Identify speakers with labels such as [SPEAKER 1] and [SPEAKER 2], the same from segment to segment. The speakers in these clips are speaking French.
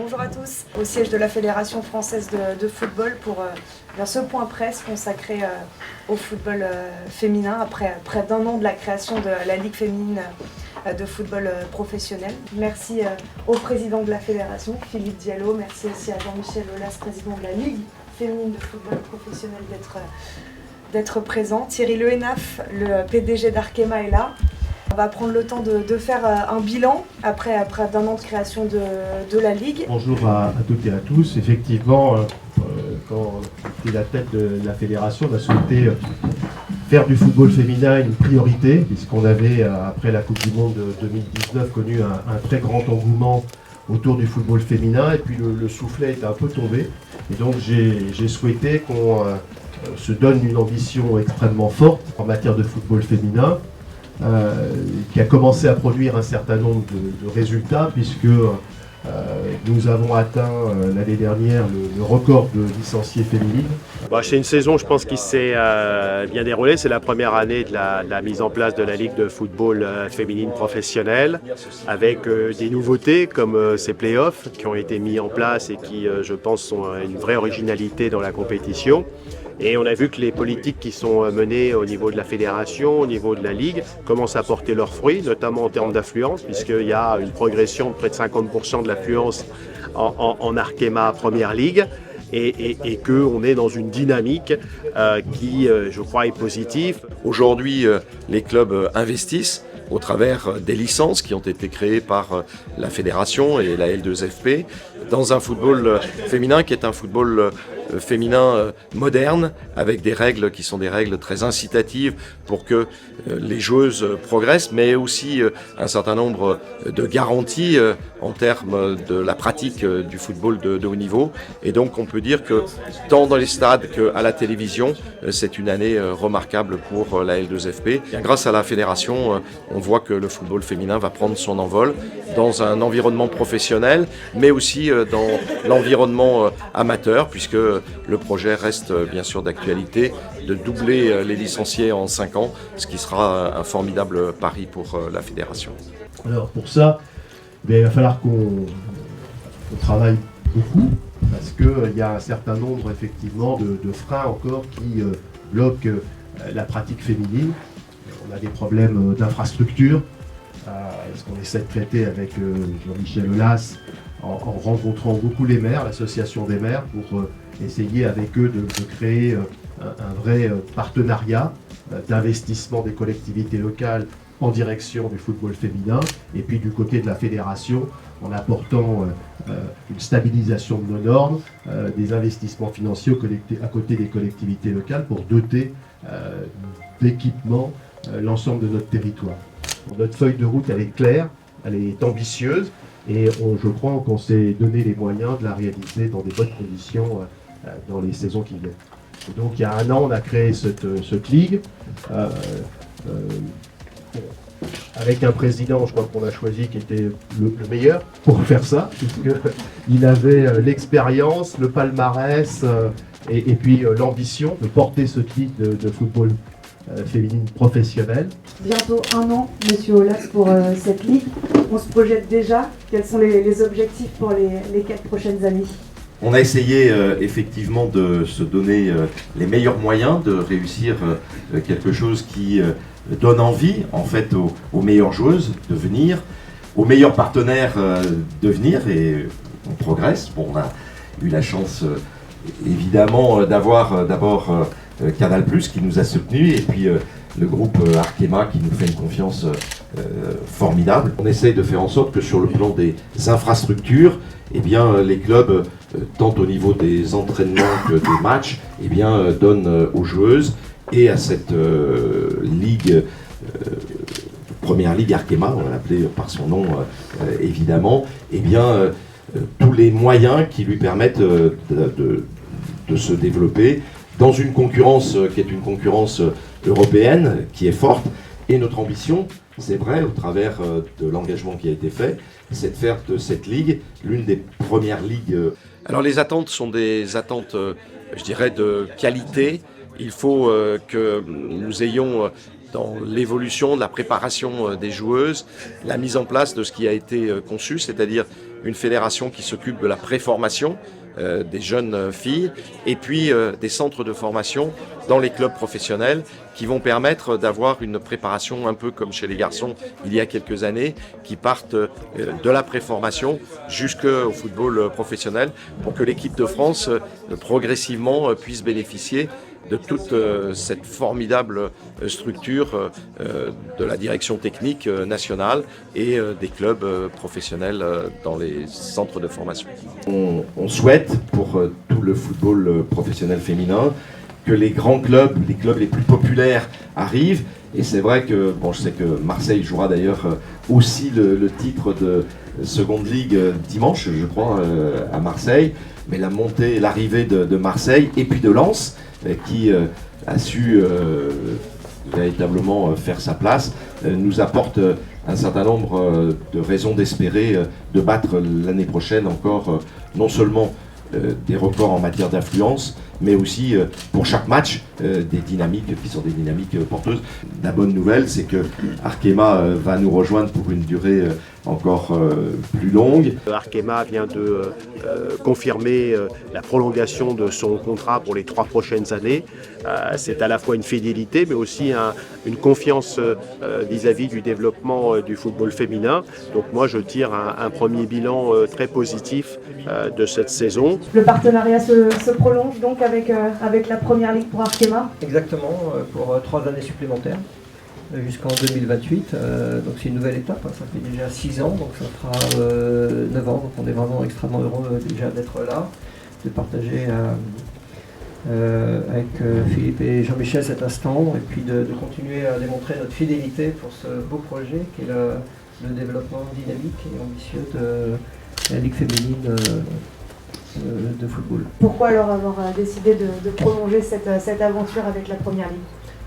[SPEAKER 1] Bonjour à tous, au siège de la Fédération française de football pour ce point presse consacré au football féminin après près d'un an de la création de la Ligue féminine de football professionnel. Merci au président de la Fédération, Philippe Diallo, merci aussi à Jean-Michel Aulas, président de la Ligue féminine de football professionnel d'être présent. Thierry Lehenaf, le PDG d'Arkema est là. On va prendre le temps de faire un bilan après d'un an de création de la Ligue.
[SPEAKER 2] Bonjour à toutes et à tous. Effectivement, quand j'étais à la tête de la fédération, on a souhaité faire du football féminin une priorité, puisqu'on avait, après la Coupe du Monde 2019, connu un très grand engouement autour du football féminin, et puis le soufflet était un peu tombé. Et donc j'ai souhaité qu'on se donne une ambition extrêmement forte en matière de football féminin, qui a commencé à produire un certain nombre de résultats, puisque nous avons atteint l'année dernière le record de licenciés féminines.
[SPEAKER 3] C'est une saison, je pense, qui s'est bien déroulée. C'est la première année de la mise en place de la Ligue de football féminine professionnelle, avec des nouveautés comme ces playoffs qui ont été mis en place et qui, je pense, sont une vraie originalité dans la compétition. Et on a vu que les politiques qui sont menées au niveau de la fédération, au niveau de la Ligue, commencent à porter leurs fruits, notamment en termes d'affluence, puisqu'il y a une progression de près de 50% de l'affluence en Arkema Première Ligue, et qu'on est dans une dynamique qui, je crois, est positive.
[SPEAKER 4] Aujourd'hui, les clubs investissent au travers des licences qui ont été créées par la fédération et la L2FP dans un football féminin qui est un football féminin moderne, avec des règles qui sont des règles très incitatives pour que les joueuses progressent, mais aussi un certain nombre de garanties en termes de la pratique du football de haut niveau. Et donc on peut dire que tant dans les stades qu'à la télévision, c'est une année remarquable pour la L2FP. Et grâce à la fédération, on voit que le football féminin va prendre son envol dans un environnement professionnel, mais aussi dans l'environnement amateur, puisque le projet reste bien sûr d'actualité, de doubler les licenciés en 5 ans, ce qui sera un formidable pari pour la fédération.
[SPEAKER 2] Alors pour ça, il va falloir qu'on travaille beaucoup, parce qu'il y a un certain nombre effectivement de freins encore qui bloquent la pratique féminine. On a des problèmes d'infrastructure, ce qu'on essaie de traiter avec Jean-Michel Aulas en rencontrant beaucoup les maires, l'association des maires, pour essayer avec eux de créer un vrai partenariat d'investissement des collectivités locales en direction du football féminin, et puis du côté de la fédération, en apportant une stabilisation de nos normes, des investissements financiers à côté des collectivités locales pour doter d'équipements l'ensemble de notre territoire. Notre feuille de route, elle est claire, elle est ambitieuse, et je crois qu'on s'est donné les moyens de la réaliser dans des bonnes conditions dans les saisons qui viennent. Et donc il y a un an, on a créé cette ligue, avec un président, je crois qu'on a choisi, qui était le meilleur pour faire ça, puisqu'il avait l'expérience, le palmarès et puis l'ambition de porter ce titre de football féminine professionnelle.
[SPEAKER 1] Bientôt un an, Monsieur Aulas, pour cette Ligue. On se projette déjà. Quels sont les objectifs pour les 4 prochaines années ?
[SPEAKER 5] On a essayé effectivement de se donner les meilleurs moyens de réussir quelque chose qui donne envie en fait aux meilleures joueuses de venir, aux meilleurs partenaires de venir, et on progresse. Bon, on a eu la chance évidemment d'avoir d'abord Canal+, qui nous a soutenus, et puis le groupe Arkema qui nous fait une confiance formidable. On essaye de faire en sorte que sur le plan des infrastructures, eh bien, les clubs, tant au niveau des entraînements que des matchs, eh bien, donnent aux joueuses et à cette ligue, première ligue Arkema, on va l'appeler par son nom évidemment, eh bien, tous les moyens qui lui permettent de se développer dans une concurrence qui est une concurrence européenne, qui est forte. Et notre ambition, c'est vrai, au travers de l'engagement qui a été fait, c'est de faire de cette ligue l'une des premières ligues.
[SPEAKER 4] Alors les attentes sont des attentes, je dirais, de qualité. Il faut que nous ayons dans l'évolution de la préparation des joueuses, la mise en place de ce qui a été conçu, c'est-à-dire une fédération qui s'occupe de la préformation des jeunes filles et puis des centres de formation dans les clubs professionnels qui vont permettre d'avoir une préparation un peu comme chez les garçons il y a quelques années, qui partent de la préformation jusqu'au football professionnel pour que l'équipe de France progressivement puisse bénéficier de toute cette formidable structure de la direction technique nationale et des clubs professionnels dans les centres de formation.
[SPEAKER 5] On souhaite pour tout le football professionnel féminin que les grands clubs, les clubs les plus populaires arrivent. Et c'est vrai que, bon, je sais que Marseille jouera d'ailleurs aussi le titre de Seconde Ligue dimanche, je crois, à Marseille. Mais la montée, l'arrivée de Marseille et puis de Lens, qui a su véritablement faire sa place, nous apporte un certain nombre de raisons d'espérer de battre l'année prochaine encore non seulement des records en matière d'affluence, mais aussi pour chaque match des dynamiques qui sont des dynamiques porteuses. La bonne nouvelle, c'est que Arkema va nous rejoindre pour une durée encore plus longue.
[SPEAKER 3] Arkema vient de confirmer la prolongation de son contrat pour les 3 prochaines années. C'est à la fois une fidélité, mais aussi une confiance vis-à-vis du développement du football féminin. Donc moi, je tire un premier bilan très positif de cette saison.
[SPEAKER 1] Le partenariat se prolonge donc avec la Première Ligue pour Arkema.
[SPEAKER 6] Exactement, pour 3 années supplémentaires, jusqu'en 2028. Donc c'est une nouvelle étape, ça fait déjà 6 ans, donc ça fera 9 ans. Donc on est vraiment extrêmement heureux déjà d'être là, de partager avec Philippe et Jean-Michel cet instant, et puis de continuer à démontrer notre fidélité pour ce beau projet qui est le développement dynamique et ambitieux de la Ligue féminine de football.
[SPEAKER 1] Pourquoi alors avoir décidé de prolonger cette aventure avec la Première Ligue?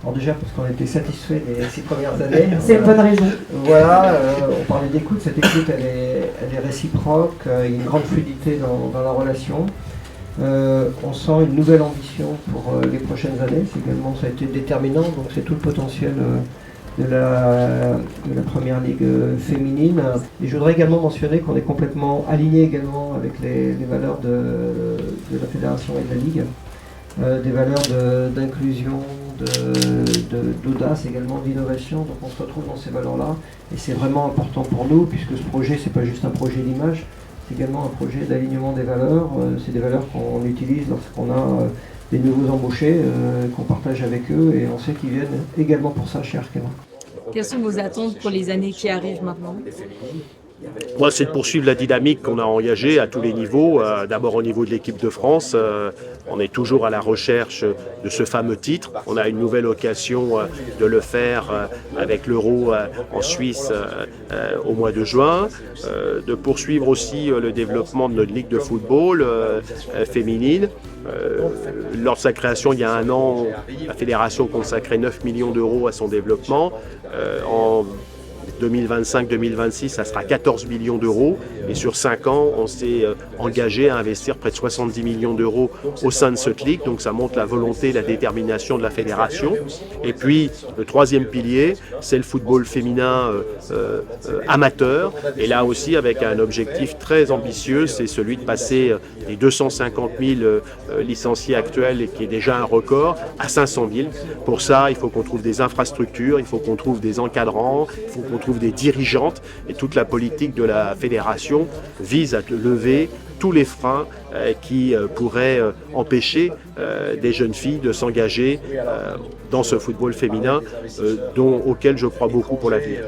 [SPEAKER 6] Alors déjà parce qu'on était satisfait des 6 premières années.
[SPEAKER 1] C'est une bonne raison.
[SPEAKER 6] Voilà, on parlait d'écoute, cette écoute elle est réciproque, il y a une grande fluidité dans la relation. On sent une nouvelle ambition pour les prochaines années, également ça a été déterminant, donc c'est tout le potentiel de la Première Ligue féminine. Et je voudrais également mentionner qu'on est complètement aligné également avec les valeurs de la Fédération et de la Ligue, des valeurs d'inclusion, d'audace également, d'innovation. Donc on se retrouve dans ces valeurs-là et c'est vraiment important pour nous puisque ce projet c'est pas juste un projet d'image, c'est également un projet d'alignement des valeurs. C'est des valeurs qu'on utilise lorsqu'on a des nouveaux embauchés qu'on partage avec eux et on sait qu'ils viennent également pour ça chez Arkema.
[SPEAKER 7] Quelles sont vos attentes pour les années qui arrivent maintenant ?
[SPEAKER 3] Moi, c'est de poursuivre la dynamique qu'on a engagée à tous les niveaux. D'abord au niveau de l'équipe de France, on est toujours à la recherche de ce fameux titre. On a une nouvelle occasion de le faire avec l'Euro en Suisse au mois de juin. De poursuivre aussi le développement de notre ligue de football féminine. Lors de sa création il y a 1 an, la fédération consacrait 9 millions d'euros à son développement. En 2025-2026, ça sera 14 millions d'euros. Et sur 5 ans, on s'est engagé à investir près de 70 millions d'euros au sein de cette ligue. Donc ça montre la volonté, la détermination de la fédération. Et puis, le 3e pilier, c'est le football féminin amateur. Et là aussi, avec un objectif très ambitieux, c'est celui de passer les 250 000 licenciés actuels, et qui est déjà un record, à 500 000. Pour ça, il faut qu'on trouve des infrastructures, il faut qu'on trouve des encadrants, il faut qu'on trouve des dirigeantes, et toute la politique de la fédération vise à lever tous les freins qui pourraient empêcher des jeunes filles de s'engager dans ce football féminin auquel je crois beaucoup pour l'avenir.